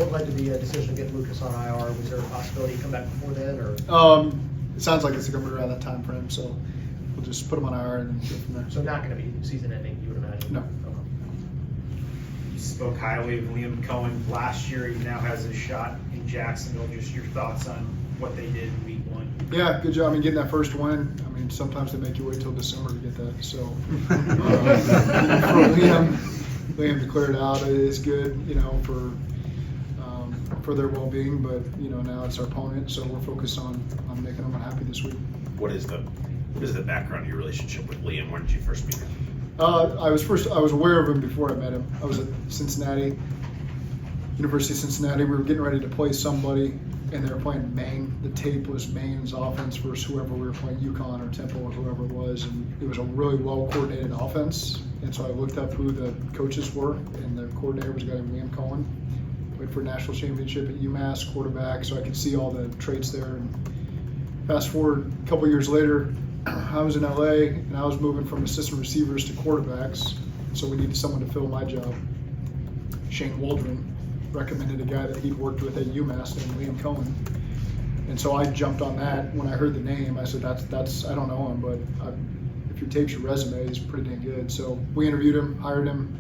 What led to the decision to get Lucas on IR? Was there a possibility he'd come back before then, or? It sounds like it's going to be around that time frame, so we'll just put him on IR and go from there. So not going to be season-ending, you would imagine? No. Okay. You spoke highly of Liam Cohen last year. He now has his shot in Jacksonville. Just your thoughts on what they did in week 1? Yeah, good job. I mean, getting that first win. I mean, sometimes they make you wait till December to get that. So for Liam to clear it out is good, for their well-being. But now it's our opponent, so we're focused on making them unhappy this week. What is the background of your relationship with Liam? When did you first meet him? I was aware of him before I met him. I was at University of Cincinnati. We were getting ready to play somebody, and they were playing Maine. The tape was Maine's offense versus whoever we were playing, UConn or Temple or whoever it was, and it was a really well-coordinated offense. And so I looked up who the coaches were, and the coordinator was a guy named Liam Cohen. Played for a national championship at UMass, quarterback, so I could see all the traits there. And fast forward a couple years later, I was in LA, and I was moving from assistant receivers to quarterbacks, so we needed someone to fill my job. Shane Waldron recommended a guy that he'd worked with at UMass named Liam Cohen. And so I jumped on that. When I heard the name, I said, that's I don't know him, but if your tape's your resume, he's pretty dang good. So we interviewed him, hired him,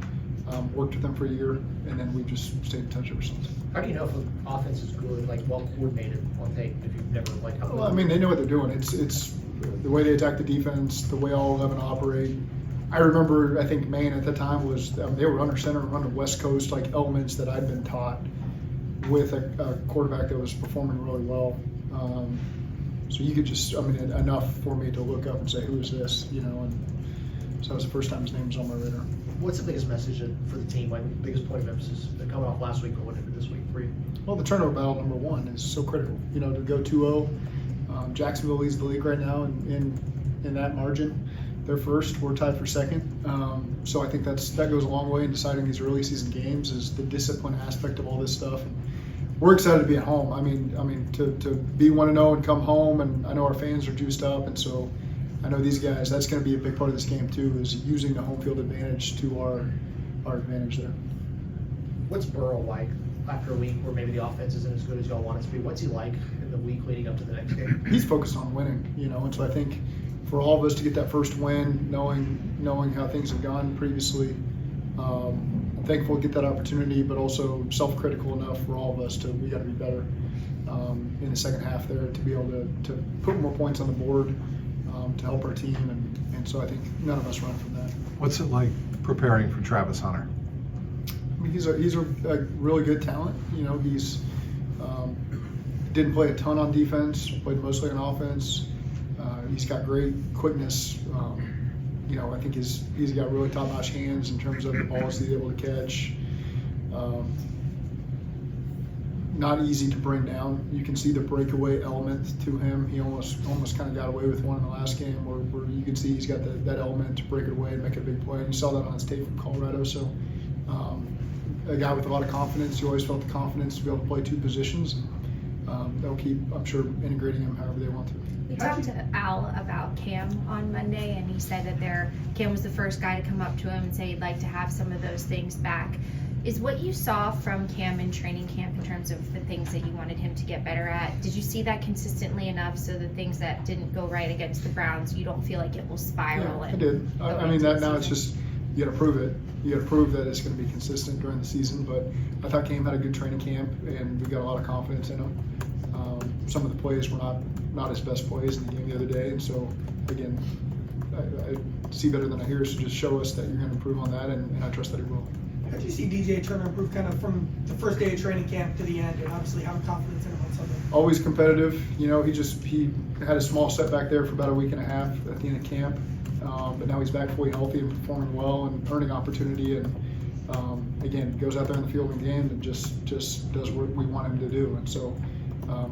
worked with him for a year, and then we've just stayed in touch ever since. How do you know if an offense is good, well coordinated on tape, if you've never how? Well, I mean, they know what they're doing. It's the way they attack the defense, the way all 11 operate. I remember, I think Maine at the time was, they were under center, under West Coast, elements that I'd been taught with a quarterback that was performing really well. So you could just, enough for me to look up and say, who is this, and so that was the first time his name was on my radar. What's the biggest message for the team, the biggest point of emphasis coming off last week, but what did this week for you? Well, the turnover battle, number one, is so critical. To go 2-0. Jacksonville leads the league right now in that margin. They're first, we're tied for second. So I think that goes a long way in deciding these early season games, is the discipline aspect of all this stuff. And we're excited to be at home. To be 1-0 and come home, and I know our fans are juiced up, and so I know these guys, that's going to be a big part of this game too, is using the home field advantage to our advantage there. What's Burrow like after a week where maybe the offense isn't as good as y'all want it to be? What's he like in the week leading up to the next game? He's focused on winning, and so I think for all of us to get that first win, knowing how things have gone previously, I'm thankful to get that opportunity, but also self-critical enough for all of us we got to be better in the second half there to be able to put more points on the board to help our team, and so I think none of us run from that. What's it like preparing for Travis Hunter? He's a really good talent. He's didn't play a ton on defense, played mostly on offense. He's got great quickness. I think he's got really top-notch hands in terms of the balls he's able to catch. Not easy to bring down. You can see the breakaway element to him. He almost kind of got away with one in the last game where you can see he's got that element to break it away and make a big play. And you saw that on his tape from Colorado. So a guy with a lot of confidence. You always felt the confidence to be able to play two positions. They'll keep, I'm sure, integrating him however they want to. We talked to Al about Cam on Monday, and he said that Cam was the first guy to come up to him and say he'd like to have some of those things back. Is what you saw from Cam in training camp in terms of the things that you wanted him to get better at, did you see that consistently enough so the things that didn't go right against the Browns, you don't feel like it will spiral? Yeah, I did. Now it's just, you got to prove it. You got to prove that it's going to be consistent during the season, but I thought Cam had a good training camp, and we got a lot of confidence in him. Some of the plays were not his best plays in the game the other day, and so, again, I see better than I hear, so just show us that you're going to improve on that, and I trust that he will. How did you see DJ Turner improve kind of from the first day of training camp to the end, and obviously having confidence in him on Sunday? Always competitive. He had a small setback there for about a week and a half at the end of camp, but now he's back fully healthy and performing well and earning opportunity, and again, goes out there in the field and game and just does what we want him to do. And so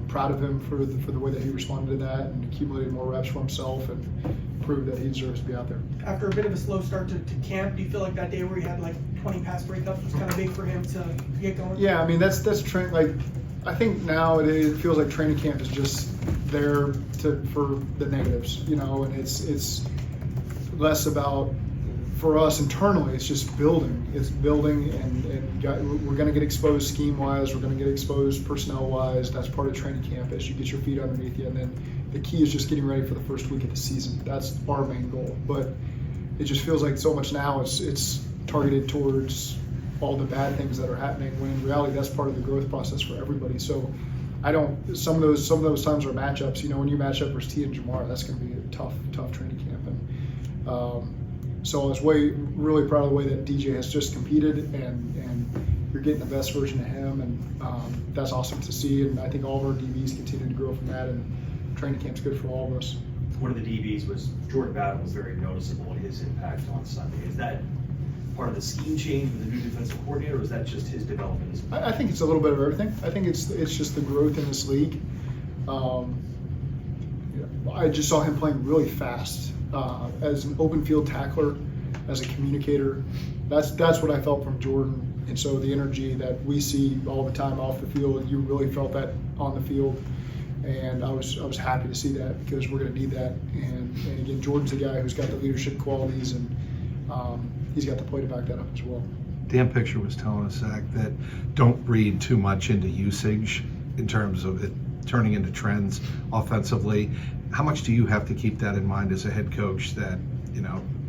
proud of him for the way that he responded to that and accumulated more reps for himself and proved that he deserves to be out there. After a bit of a slow start to camp, do you feel like that day where he had 20 pass breakups was kind of big for him to get going? Yeah, that's train. I think now it feels like training camp is just there for the negatives, and it's less about for us internally, it's just building. It's building, and we're going to get exposed scheme-wise. We're going to get exposed personnel-wise. That's part of training camp as you get your feet underneath you. And then the key is just getting ready for the first week of the season. That's our main goal. But it just feels like so much now it's targeted towards all the bad things that are happening, when in reality that's part of the growth process for everybody. So some of those times are matchups. When you match up versus T and Jamar, that's going to be a tough training camp. And so I was really proud of the way that DJ has just competed, and you're getting the best version of him, and that's awesome to see. And I think all of our DBs continue to grow from that, and training camp's good for all of us. One of the DBs was Jordan Bowden was very noticeable in his impact on Sunday. Is that part of the scheme change with the new defensive coordinator, or is that just his development? I think it's a little bit of everything. I think it's just the growth in this league. I just saw him playing really fast as an open field tackler, as a communicator. That's what I felt from Jordan. And so the energy that we see all the time off the field, you really felt that on the field. And I was happy to see that, because we're going to need that. And again, Jordan's the guy who's got the leadership qualities, and he's got the play to back that up as well. Dan Picture was telling us, Zach, that don't read too much into usage in terms of it turning into trends offensively. How much do you have to keep that in mind as a head coach, that,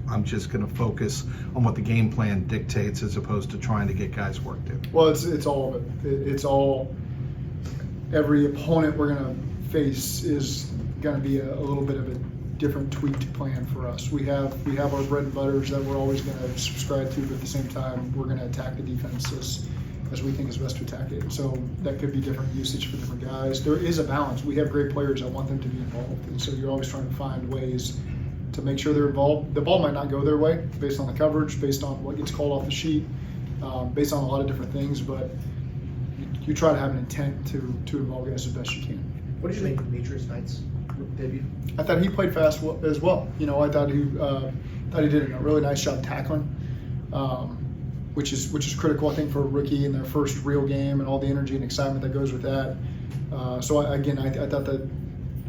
I'm just going to focus on what the game plan dictates as opposed to trying to get guys worked in? Well, it's all of it. It's all, every opponent we're going to face is going to be a little bit of a different tweaked plan for us. We have our bread and butters that we're always going to subscribe to, but at the same time, we're going to attack the defense as we think is best to attack it. So that could be different usage for different guys. There is a balance. We have great players. I want them to be involved, and so you're always trying to find ways to make sure they're involved. The ball might not go their way based on the coverage, based on what gets called off the sheet, based on a lot of different things, but you try to have an intent to involve guys as best you can. What did you make of Demetrius Knight's debut? I thought he played fast as well. I thought he did a really nice job tackling, which is critical, I think, for a rookie in their first real game, and all the energy and excitement that goes with that. I thought that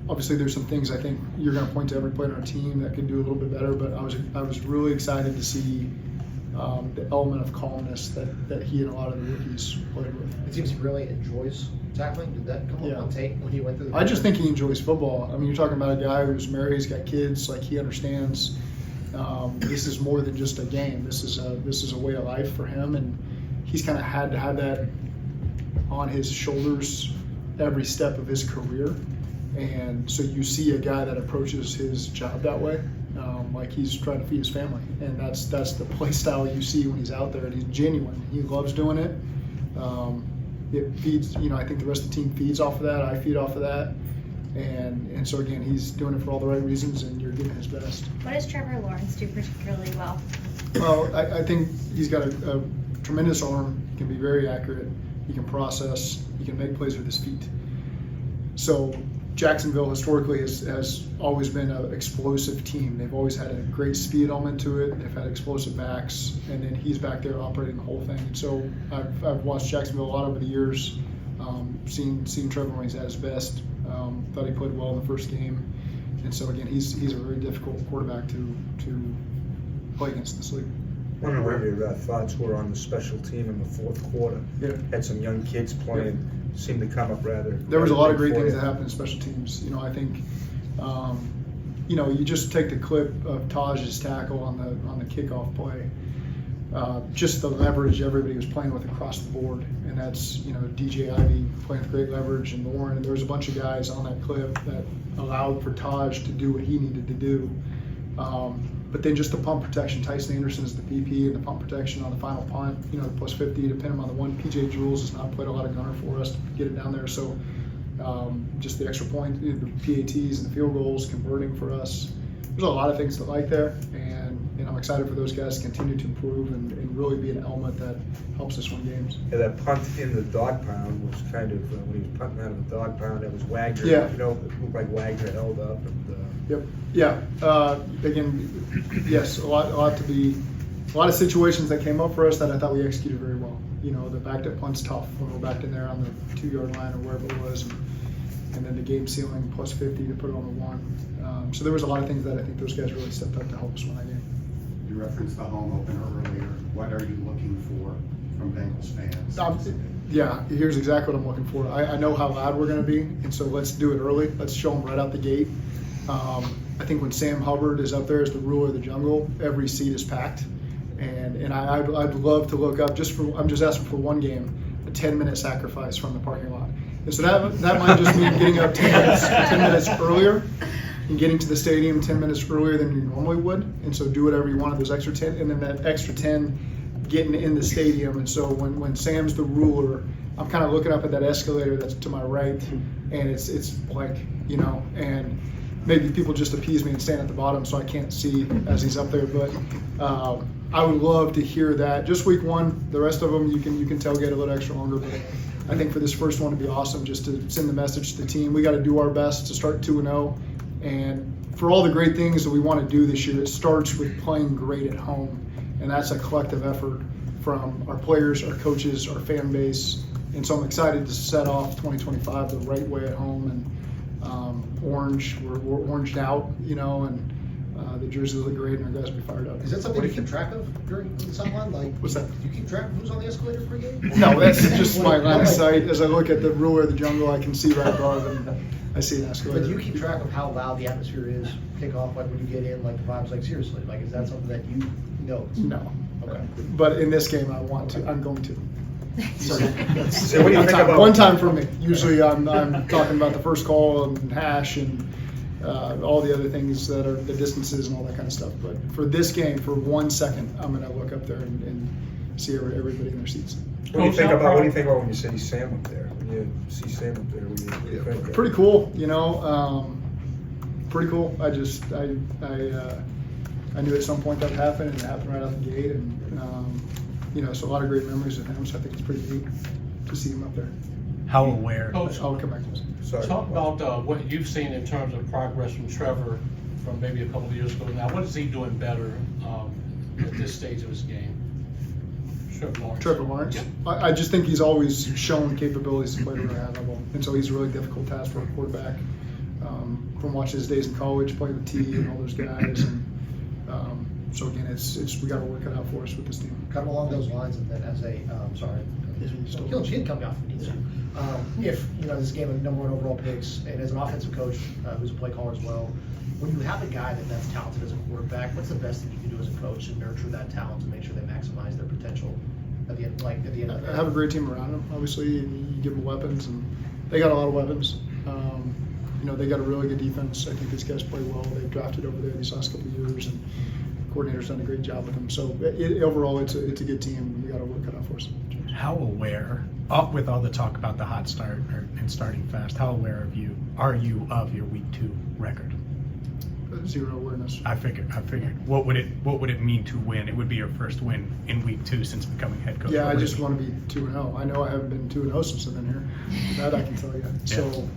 obviously there's some things I think you're going to point to every player on our team that could do a little bit better, but I was really excited to see the element of calmness that he and a lot of the rookies played with. It seems he really enjoys tackling. Did that come up on tape when he went through the I just think he enjoys football. I mean, you're talking about a guy who's married, he's got kids, like he understands this is more than just a game. This is a way of life for him, and he's kind of had to have that on his shoulders every step of his career. And so you see a guy that approaches his job that way, like he's trying to feed his family, and that's the play style you see when he's out there, and he's genuine. He loves doing it. It feeds, I think the rest of the team feeds off of that. I feed off of that, and so again, he's doing it for all the right reasons, and you're giving his best. What does Trevor Lawrence do particularly well? Well, I think he's got a tremendous arm. He can be very accurate. He can process. He can make plays with his feet. So Jacksonville historically has always been an explosive team. They've always had a great speed element to it. They've had explosive backs, and then he's back there operating the whole thing. And so I've watched Jacksonville a lot over the years, seen Trevor when he's at his best. Thought he played well in the first game, and so again, he's a very difficult quarterback to play against this league. I wonder what your thoughts were on the special team in the fourth quarter. Yeah. Had some young kids playing, seemed to come up rather. There was a lot of great for things you. that happened in special teams. I think, you just take the clip of Taj's tackle on the kickoff play. Just the leverage everybody was playing with across the board, and that's DJ Ivey playing with great leverage, and Lauren, and there was a bunch of guys on that clip that allowed for Taj to do what he needed to do. But then just the punt protection, Tyson Anderson's the PP, and the punt protection on the final punt, the plus 50 to pin him on the one. PJ Jules has not played a lot of gunner for us to get it down there, so just the extra point, the PATs and the field goals converting for us. There's a lot of things to like there, and I'm excited for those guys to continue to improve and really be an element that helps us win games. Yeah, that punt in the dog pound was kind of, when he was punting out of the dog pound, that was Wagner. Yeah. It looked like Wagner held up. And, Yep. Yeah. Again, yes, a lot of situations that came up for us that I thought we executed very well. The backed up punt's tough when we're backed in there on the 2-yard line or wherever it was, and then the game ceiling plus 50 to put it on the one. So there was a lot of things that I think those guys really stepped up to help us win that game. You referenced the home opener earlier. What are you looking for from Bengals fans? Yeah, here's exactly what I'm looking for. I know how loud we're going to be, and so let's do it early. Let's show them right out the gate. I think when Sam Hubbard is up there as the ruler of the jungle, every seat is packed, and I'd love to look up I'm just asking for one game, a 10-minute sacrifice from the parking lot. And so that might just mean getting up 10 minutes earlier and getting to the stadium 10 minutes earlier than you normally would. And so do whatever you want of those extra 10, and then that extra 10 getting in the stadium. And so when Sam's the ruler, I'm kind of looking up at that escalator that's to my right, and it's like, and maybe people just appease me and stand at the bottom so I can't see as he's up there. But I would love to hear that. Just week one, the rest of them you can tailgate a little extra longer. But I think for this first one, it'd be awesome just to send the message to the team. We got to do our best to start 2-0. And for all the great things that we want to do this year, it starts with playing great at home. And that's a collective effort from our players, our coaches, our fan base. And so I'm excited to set off 2025 the right way at home. And orange, we're oranged out, and the jerseys look great, and our guys will be fired up. Is that something you keep track of during the sideline? Like, What's that? Do you keep track of who's on the escalator for a game? No, that's just my line of sight. As I look at the ruler of the jungle, I can see right above, and I see an escalator. But do you keep track of how loud the atmosphere is, kickoff, like when you get in, like the vibes, like seriously, like is that something that you know? No. Okay. But in this game, I'm going to. So what do you think about One time for me. Usually I'm talking about the first call and hash and all the other things that are the distances and all that kind of stuff. But for this game, for 1 second, I'm going to look up there and see everybody in their seats. What do you think about when you see Sam up there? When you see Sam up there, what do you think? Pretty cool, pretty cool. I knew at some point that would happen, and it happened right out the gate, and so a lot of great memories of him. So I think it's pretty neat to see him up there. How aware? I'll come back to this. Sorry. Talk about what you've seen in terms of progress from Trevor from maybe a couple of years ago now. What is he doing better at this stage of his game? Trevor Lawrence. Yeah. I just think he's always shown capabilities to play at a high level, and so he's a really difficult task for a quarterback. From watching his days in college, playing with T and all those guys, and so again, it's we got to work it out for us with this team. Kind of along those lines, and then as a Killen, she didn't come down from me too. If this game of #1 overall picks, and as an offensive coach who's a play caller as well, when you have a guy that's talented as a quarterback, what's the best thing you can do as a coach to nurture that talent to make sure they maximize their potential at the end of the I have a great team around them. Obviously, and you give them weapons, and they got a lot of weapons. They got a really good defense. I think these guys play well. They've drafted over there these last couple of years, and the coordinator's done a great job with them. So overall, it's a good team. We got to work it out for us. How aware, with all the talk about the hot start and starting fast, how aware are you of your week 2 record? Zero awareness. I figured. What would it mean to win? It would be your first win in week 2 since becoming head coach. Yeah, I just want to be 2-0. I know I haven't been 2-0 since I've been here. That I can tell you. Yeah. So,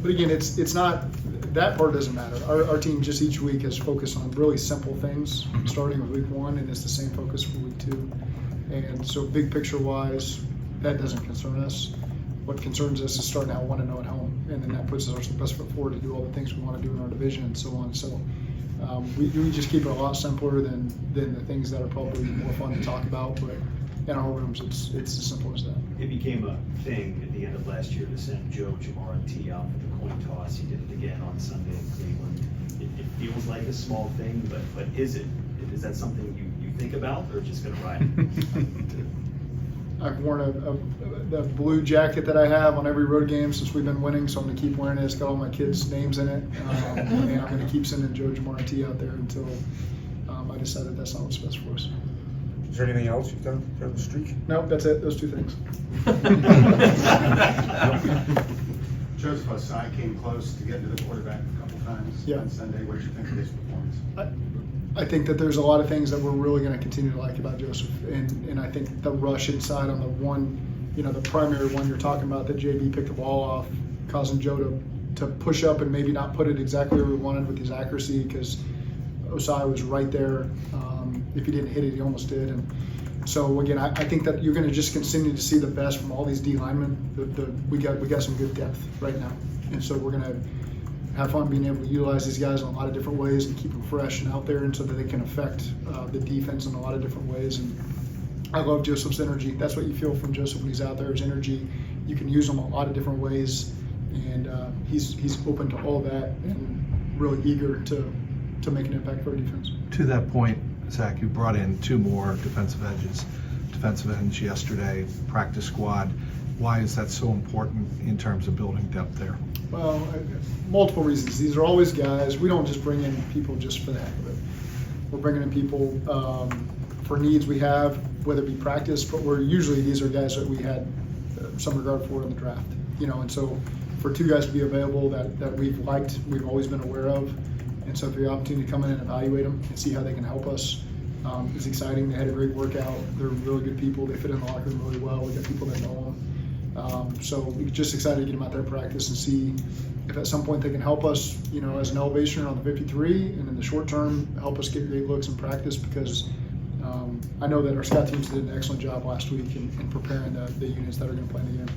but again, it's not that part doesn't matter. Our team just each week has focused on really simple things, starting with week 1, and it's the same focus for week 2. And so, big picture wise, that doesn't concern us. What concerns us is starting out 1-0 at home, and then that puts us the best foot forward to do all the things we want to do in our division and so on. So we just keep it a lot simpler than the things that are probably more fun to talk about. But in our rooms, it's as simple as that. It became a thing at the end of last year to send Joe, Jamar, and T out for the coin toss. He did it again on Sunday in Cleveland. It feels like a small thing, but is it? Is that something you think about, or just going to ride it? I've worn the blue jacket that I have on every road game since we've been winning, so I'm going to keep wearing it. It's got all my kids' names in it, and I'm going to keep sending Joe, Jamar, and T out there until I decide that's not what's best for us. Is there anything else you've done during the streak? Nope, that's it. Those 2 things. Joseph Osai came close to getting to the quarterback a couple times on Sunday. What did you think of his performance? I think that there's a lot of things that we're really going to continue to like about Joseph, and I think the rush inside on the one, the primary one you're talking about, that JB picked the ball off, causing Joe to push up and maybe not put it exactly where we wanted with his accuracy, because Osai was right there. If he didn't hit it, he almost did. And so again, I think that you're going to just continue to see the best from all these D linemen. We got some good depth right now, and so we're going to have fun being able to utilize these guys in a lot of different ways and keep them fresh and out there, and so that they can affect the defense in a lot of different ways. And I love Joseph's energy. That's what you feel from Joseph when he's out there, his energy. You can use him a lot of different ways, and he's open to all that and really eager to make an impact for our defense. To that point, Zach, you brought in 2 more defensive ends yesterday, practice squad. Why is that so important in terms of building depth there? Well, multiple reasons. These are always guys. We don't just bring in people just for the heck of it. We're bringing in people for needs we have, whether it be practice, but these are guys that we had some regard for in the draft. And so for 2 guys to be available that we've liked, we've always been aware of, and so for the opportunity to come in and evaluate them and see how they can help us is exciting. They had a great workout. They're really good people. They fit in the locker room really well. We got people that know them. So we're just excited to get them out there and practice and see if at some point they can help us, as an elevation on the 53, and in the short term help us get great looks in practice, because I know that our scout teams did an excellent job last week in preparing the units that are going to play in the game.